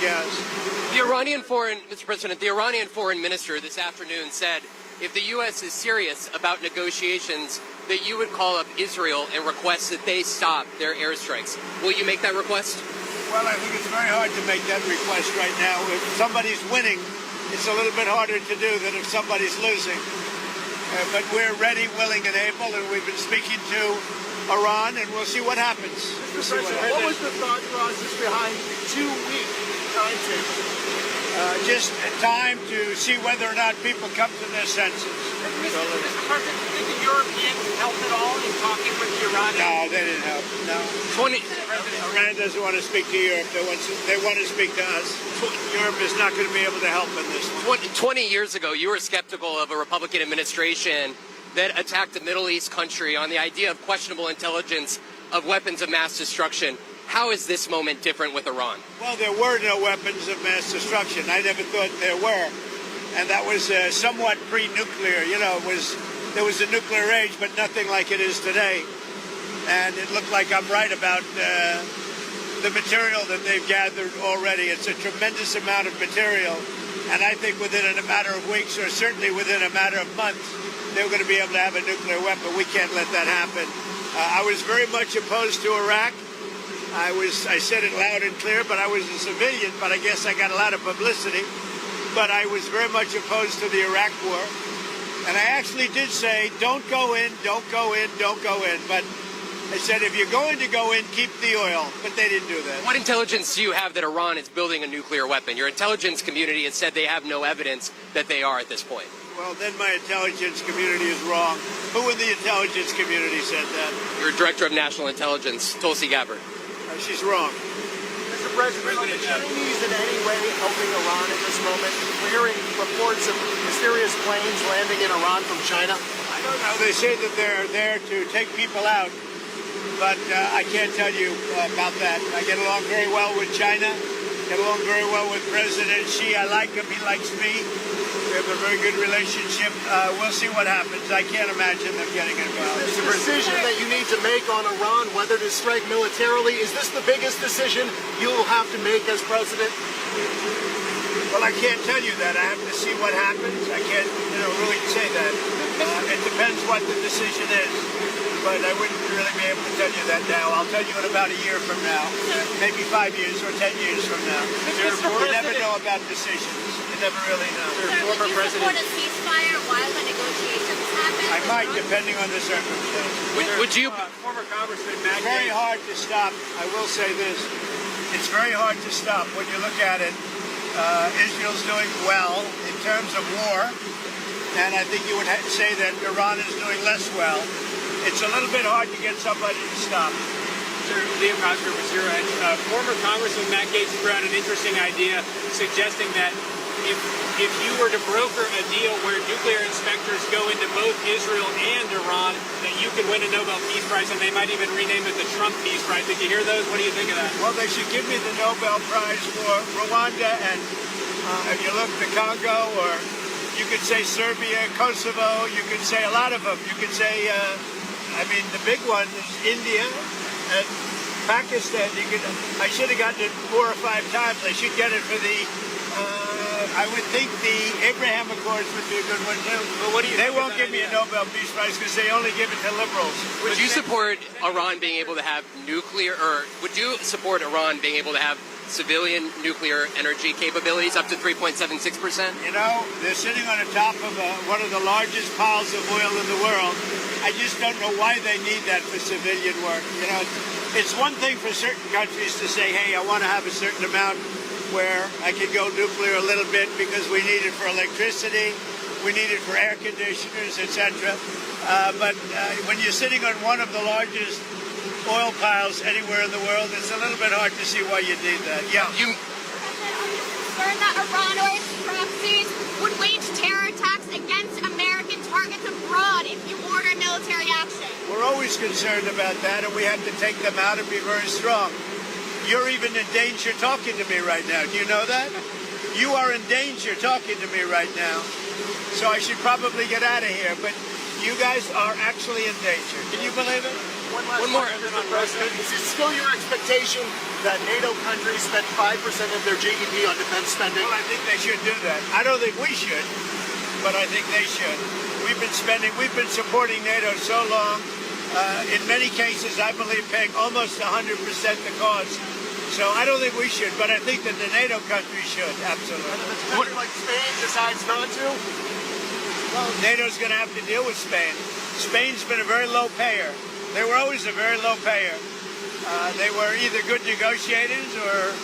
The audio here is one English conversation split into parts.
guess. Mr. President, the Iranian foreign minister this afternoon said if the U.S. is serious about negotiations, that you would call up Israel and request that they stop their airstrikes. Will you make that request? Well, I think it's very hard to make that request right now. If somebody's winning, it's a little bit harder to do than if somebody's losing. But we're ready, willing, and able, and we've been speaking to Iran, and we'll see what happens. Mr. President, what was the thought process behind the 2-week timetable? Just time to see whether or not people come to their senses. Mr. President, do you think the Europeans helped at all in talking with the Iranians? No, they didn't help. No. Iran doesn't want to speak to Europe. They want to speak to us. Europe is not going to be able to help in this one. 20 years ago, you were skeptical of a Republican administration that attacked a Middle East country on the idea of questionable intelligence of weapons of mass destruction. How is this moment different with Iran? Well, there were no weapons of mass destruction. I never thought there were. And that was somewhat pre-nuclear. You know, there was a nuclear age, but nothing like it is today. And it looked like I'm right about the material that they've gathered already. It's a tremendous amount of material. And I think within a matter of weeks, or certainly within a matter of months, they're going to be able to have a nuclear weapon. We can't let that happen. I was very much opposed to Iraq. I said it loud and clear, but I was a civilian, but I guess I got a lot of publicity. But I was very much opposed to the Iraq war. And I actually did say, don't go in, don't go in, don't go in. But I said, if you're going to go in, keep the oil. But they didn't do that. What intelligence do you have that Iran is building a nuclear weapon? Your intelligence community has said they have no evidence that they are at this point. Well, then my intelligence community is wrong. Who in the intelligence community said that? Your Director of National Intelligence, Tulsi Gabbard. She's wrong. Mr. President, are the Chinese in any way helping Iran at this moment? We're hearing reports of mysterious planes landing in Iran from China. I don't know. They say that they're there to take people out, but I can't tell you about that. I get along very well with China, get along very well with President Xi. I like him. He likes me. We have a very good relationship. We'll see what happens. I can't imagine them getting involved. Is this a decision that you need to make on Iran, whether to strike militarily? Is this the biggest decision you'll have to make as president? Well, I can't tell you that. I have to see what happens. I can't, really say that. It depends what the decision is. But I wouldn't really be able to tell you that now. I'll tell you in about a year from now, maybe 5 years or 10 years from now. You never know about decisions. You never really know. Would you support a ceasefire while the negotiations happen? I might, depending on the circumstances. Would you? Former Congressman Matt It's very hard to stop. I will say this. It's very hard to stop. When you look at it, Israel's doing well in terms of war. And I think you would say that Iran is doing less well. It's a little bit hard to get somebody to stop. Sir, Leo Cosgrove was here. Former Congressman Matt Gaetz threw out an interesting idea suggesting that if you were to broker a deal where nuclear inspectors go into both Israel and Iran, that you could win a Nobel Peace Prize, and they might even rename it the Trump Peace Prize. Did you hear those? What do you think of that? Well, they should give me the Nobel Prize for Rwanda and if you look the Congo, or you could say Serbia, Kosovo, you could say a lot of them. You could say, the big one is India and Pakistan. I should have gotten it 4 or 5 times. I should get it for the, I would think the Abraham Accords would be a good one too. But what do you They won't give me a Nobel Peace Prize because they only give it to liberals. Would you support Iran being able to have nuclear, or would you support Iran being able to have civilian nuclear energy capabilities up to 3.76%? They're sitting on the top of one of the largest piles of oil in the world. I just don't know why they need that for civilian work. It's one thing for certain countries to say, hey, I want to have a certain amount where I can go nuclear a little bit because we need it for electricity, we need it for air conditioners, etc. But when you're sitting on one of the largest oil piles anywhere in the world, it's a little bit hard to see why you need that. Yeah. Are you concerned that Iran or its proxies would wage terror attacks against American targets abroad if you order military action? We're always concerned about that, and we have to take them out and be very strong. You're even in danger talking to me right now. Do you know that? You are in danger talking to me right now. So I should probably get out of here, but you guys are actually in danger. Can you believe it? One more. Mr. President. Is it still your expectation that NATO countries spend 5% of their GDP on defense spending? Well, I think they should do that. I don't think we should, but I think they should. We've been supporting NATO so long. In many cases, I believe paying almost 100% the cost. So I don't think we should, but I think that the NATO countries should, absolutely. And if a country like Spain decides not to? Well, NATO's going to have to deal with Spain. Spain's been a very low payer. They were always a very low payer. They were either good negotiators or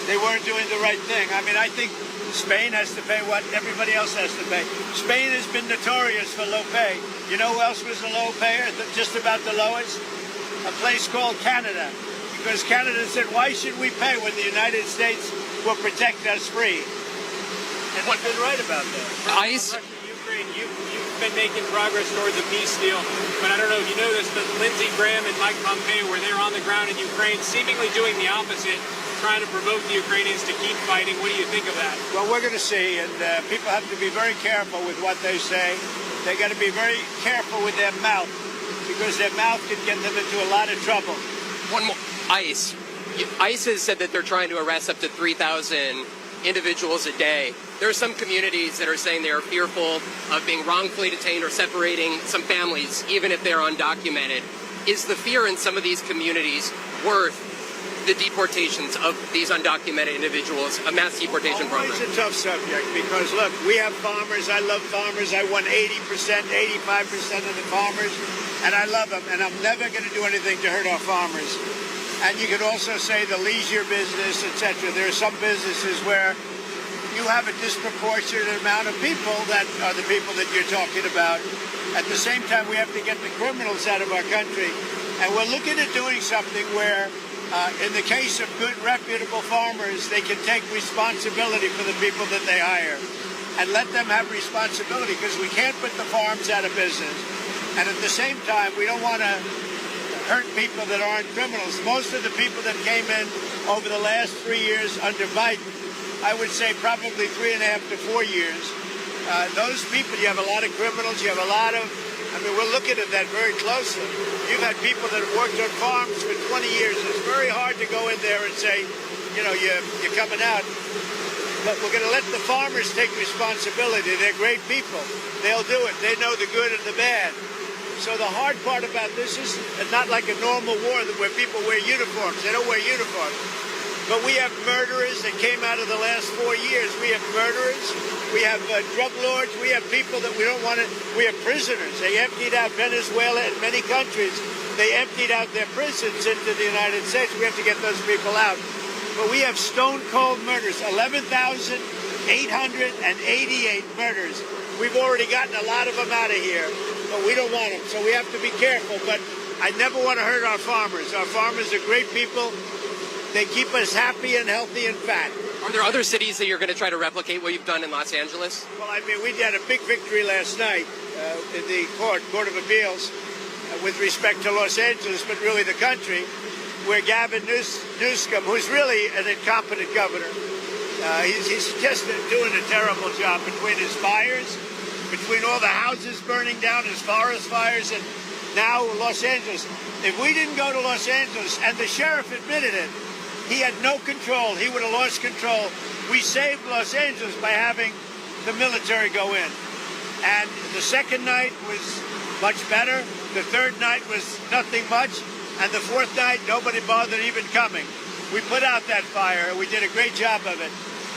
they weren't doing the right thing. I mean, I think Spain has to pay what everybody else has to pay. Spain has been notorious for low pay. You know who else was a low payer, just about the lowest? A place called Canada. Because Canada said, why should we pay when the United States will protect us free? And they've been right about that. Ukraine, you've been making progress towards a peace deal, but I don't know if you noticed that Lindsey Graham and Mike Pompeo were there on the ground in Ukraine, seemingly doing the opposite, trying to provoke the Ukrainians to keep fighting. What do you think of that? Well, we're going to see, and people have to be very careful with what they say. They got to be very careful with their mouth, because their mouth can get them into a lot of trouble. One more. ICE. ICE has said that they're trying to arrest up to 3,000 individuals a day. There are some communities that are saying they are fearful of being wrongfully detained or separating some families, even if they're undocumented. Is the fear in some of these communities worth the deportations of these undocumented individuals, a mass deportation program? It's a tough subject because, look, we have farmers. I love farmers. I won 80%, 85% of the farmers, and I love them, and I'm never going to do anything to hurt our farmers. And you could also say the leisure business, etc. There are some businesses where you have a disproportionate amount of people that are the people that you're talking about. At the same time, we have to get the criminals out of our country. And we're looking at doing something where, in the case of good, reputable farmers, they can take responsibility for the people that they hire and let them have responsibility, because we can't put the farms out of business. And at the same time, we don't want to hurt people that aren't criminals. Most of the people that came in over the last 3 years under Biden, I would say probably 3.5 to 4 years, those people, you have a lot of criminals, you have a lot of, I mean, we're looking at that very closely. You've had people that have worked on farms for 20 years. It's very hard to go in there and say, you know, you're coming out. But we're going to let the farmers take responsibility. They're great people. They'll do it. They know the good and the bad. So the hard part about this is not like a normal war where people wear uniforms. They don't wear uniforms. But we have murderers that came out of the last 4 years. We have murderers. We have drug lords. We have people that we don't want to. We have prisoners. They emptied out Venezuela and many countries. They emptied out their prisons into the United States. We have to get those people out. But we have stone-cold murders, 11,888 murders. We've already gotten a lot of them out of here, but we don't want them. So we have to be careful. But I never want to hurt our farmers. Our farmers are great people. They keep us happy and healthy and fat. Are there other cities that you're going to try to replicate what you've done in Los Angeles? Well, I mean, we had a big victory last night in the Court of Appeals with respect to Los Angeles, but really the country, where Gavin Newsom, who's really an incompetent governor, he's just doing a terrible job between his fires, between all the houses burning down, his forest fires, and now Los Angeles. If we didn't go to Los Angeles, and the sheriff admitted it, he had no control. He would have lost control. We saved Los Angeles by having the military go in. And the second night was much better. The third night was nothing much. And the fourth night, nobody bothered even coming. We put out that fire, and we did a great job of it.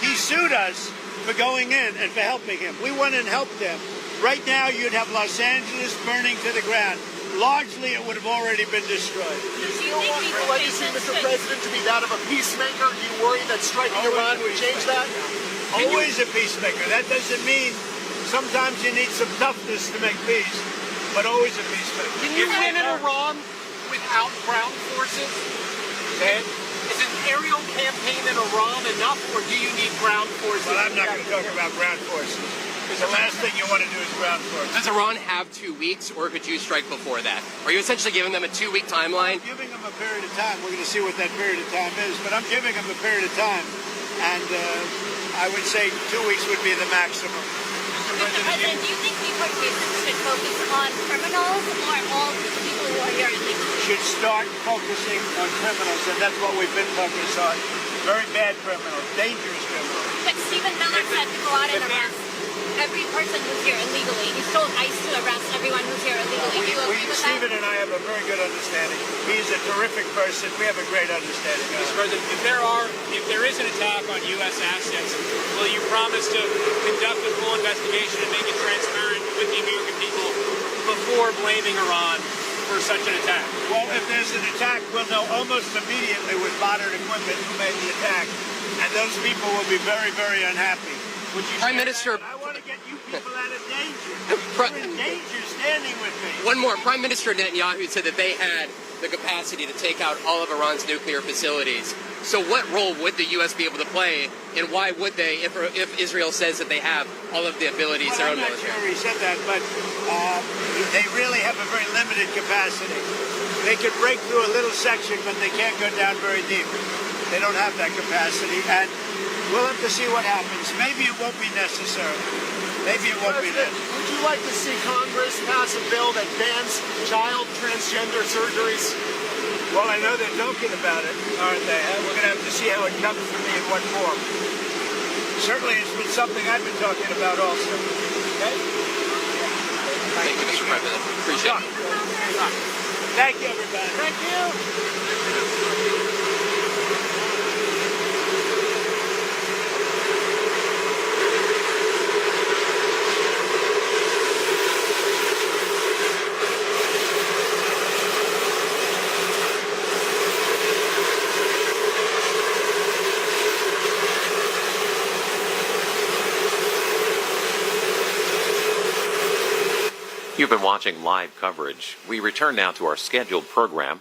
He sued us for going in and for helping him. We went and helped them. Right now, you'd have Los Angeles burning to the ground. Largely, it would have already been destroyed. Do you still want your legacy, Mr. President, to be that of a peacemaker? Do you worry that striking Iran would change that? Always a peacemaker. That doesn't mean sometimes you need some toughness to make peace, but always a peacemaker. Can you win in Iran without ground forces? Is an aerial campaign in Iran enough, or do you need ground forces? Well, I'm not going to talk about ground forces. Because the last thing you want to do is ground forces. Does Iran have 2 weeks, or could you strike before that? Are you essentially giving them a 2-week timeline? I'm giving them a period of time. We're going to see what that period of time is, but I'm giving them a period of time. And I would say 2 weeks would be the maximum. Mr. President, do you think deportations should focus on criminals or all people who or you're illegal. Should start focusing on criminals, and that's what we've been focused on. Very bad criminals, dangerous criminals. But Stephen Miller said to go out and arrest every person who's here illegally. He's told ICE to arrest everyone who's here illegally. Do you agree with Stephen that? and I have a very good understanding. He's a terrific person. We have a great understanding. Mr. President, if there is an attack on U.S. assets, will you promise to conduct a full investigation and make it transparent with the American people before blaming Iran for such an attack? Well, if there's an attack, we'll know almost immediately with modern equipment who made the attack. And those people will be very, very unhappy. Would you Prime share Minister- that? I want to get you people out of danger. You're in danger standing with me. One more. Prime Minister Netanyahu said that they had the capacity to take out all of Iran's nuclear facilities. So what role would the U.S. be able to play, and why would they, if Israel says that they have all of the abilities, their own I'm not military? sure he said that, but they really have a very limited capacity. They can break through a little section, but they can't go down very deep. They don't have that capacity, and we'll have to see what happens. Maybe it won't be necessary. Maybe it won't be President, necessary. would you like to see Congress pass a bill that bans child transgender surgeries? Well, I know they're joking about it, aren't they? We're going to have to see how it comes to me in what form. Certainly, it's been something I've been talking about also. Okay? Thank you, Mr. President. Appreciate it. Thank you, everybody. Thank you. You've been watching live coverage. We return now to our scheduled program.